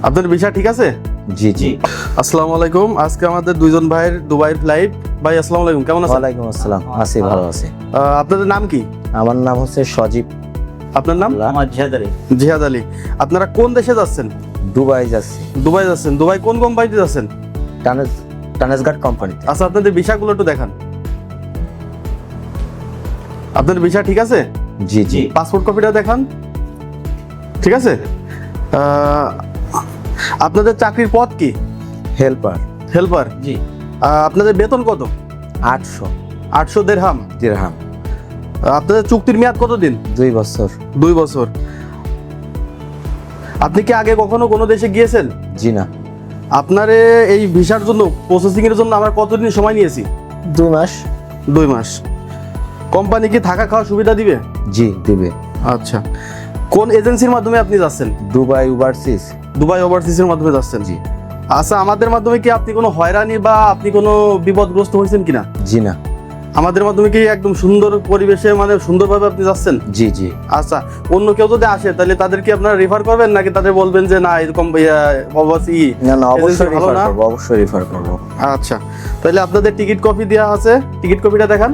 আপনার ভিসা ঠিক আছে? জি জি। আসসালামু আলাইকুম। আজকে আমাদের দুইজন ভাইয়ের দুবাইয়ের ফ্লাইট। ভাই আসসালামু আলাইকুম, কেমন আছেন? ওয়ালাইকুম আসসালাম, আছি ভালো আছি। আপনাদের নাম কি? আমার নাম হচ্ছে সজীব। আপনার নাম? আমার জিহাদ আলী। জিহাদ আলী। আপনারা কোন দেশে যাচ্ছেন? দুবাই যাচ্ছি। দুবাই যাচ্ছেন। দুবাই কোন কোম্পানিতে যাচ্ছেন? টানেজগার্ড কোম্পানিতে। আচ্ছা, আপনাদের ভিসাগুলো একটু দেখান। আপনাদের ভিসা ঠিক আছে? জি জি। পাসপোর্ট কপিটা দেখান। ঠিক আছে। আপনাদের চাকরির পদ কি? হেল্পার। হেল্পার। জি। আপনাদের বেতন কত? 800 800 দিরহাম। দিরহাম। আপনাদের চুক্তির মেয়াদ কতদিন? 2 বছর। 2 বছর। আপনি কি আগে কখনো কোনো দেশে গিয়েছেন? জি না। আপনার এই ভিসার জন্য প্রসেসিং এর জন্য আমরা কতদিন সময় নিয়েছি? 2 মাস। 2 মাস। কোম্পানি কি থাকা খাওয়ার সুবিধা দিবে? জি দিবে। আচ্ছা, কোন এজেন্সির মাধ্যমে আপনি যাচ্ছেন? Dubai overseas. দুবাই ওভারসিজের মাধ্যমে যাচ্ছেন? জি। আচ্ছা, আমাদের মাধ্যমে কি আপনি কোনো হয়রানি বা আপনি কোনো বিপদগ্রস্ত হয়েছেন কিনা? জি না। আমাদের মাধ্যমে কি একদম সুন্দর পরিবেশে মানে সুন্দরভাবে আপনি যাচ্ছেন? জি জি। আচ্ছা, অন্য কেউ যদি আসে তাহলে তাদেরকে আপনারা রেফার করবেন নাকি তাদের বলবেন যে না এরকম না না, অবশ্যই রেফার করব, অবশ্যই রেফার করব। আচ্ছা, তাহলে আপনাদের টিকিট কপি দেওয়া আছে, টিকিট কপিটা দেখান।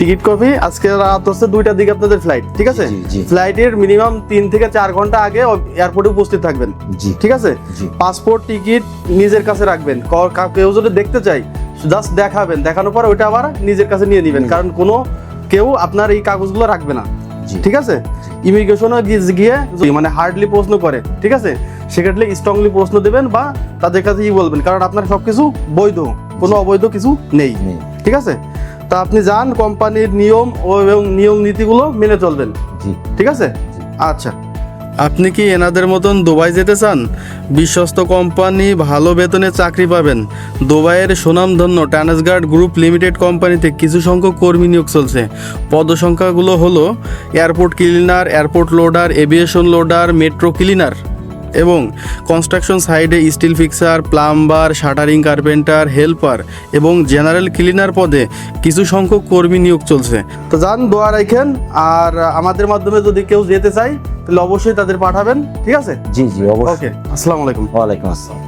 Ticket copy. আজকে রাত হচ্ছে 2টার দিকে আপনাদের ফ্লাইট, ঠিক আছে? জি, জি। ফ্লাইটের মিনিমাম 3 থেকে 4 ঘন্টা আগে এয়ারপোর্টে উপস্থিত থাকবেন, জি। ঠিক আছে? জি। পাসপোর্ট টিকিট নিজের কাছে রাখবেন। কেউ যদি দেখতে চাই জাস্ট দেখাবেন, দেখানোর পর ওইটা আবার নিজের কাছে নিয়ে নেবেন, কারণ কোনো কেউ আপনার এই কাগজগুলো রাখবে না, জি। ঠিক আছে? ইমিগ্রেশনে গিয়ে মানে হার্ডলি প্রশ্ন করে, ঠিক আছে, সেক্ষেত্রে স্ট্রংলি প্রশ্ন দেবেন বা তাদের কাছে বলবেন, কারণ আপনার সবকিছু বৈধ, কোনো অবৈধ কিছু নেই, নেই। ঠিক আছে? তা আপনি যান, কোম্পানির নিয়ম এবং নিয়ম নীতিগুলো মেনে চলবেন, জি। ঠিক আছে? আচ্ছা, আপনি কি এনাদের মতন দুবাই যেতে চান? বিশ্বস্ত কোম্পানি, ভালো বেতনে চাকরি পাবেন। দুবাইয়ের সুনামধন্য টানেজগার্ড গ্রুপ লিমিটেড কোম্পানিতে কিছু সংখ্যক কর্মী নিয়োগ চলছে। পদসংখ্যাগুলো হলো airport cleaner, airport loader, aviation loader, metro cleaner এবং কনস্ট্রাকশন সাইডে still fixer, plumber, shuttering carpenter, helper এবং জেনারেল ক্লিনার পদে কিছু সংখ্যক কর্মী নিয়োগ চলছে। তো যান, দোয়া রাখেন। আর আমাদের মাধ্যমে যদি কেউ যেতে চায় তাহলে অবশ্যই তাদের পাঠাবেন, ঠিক আছে? জি জি, অবশ্যই। ওকে, আসসালামু আলাইকুম। ওয়ালাইকুম আসসালাম।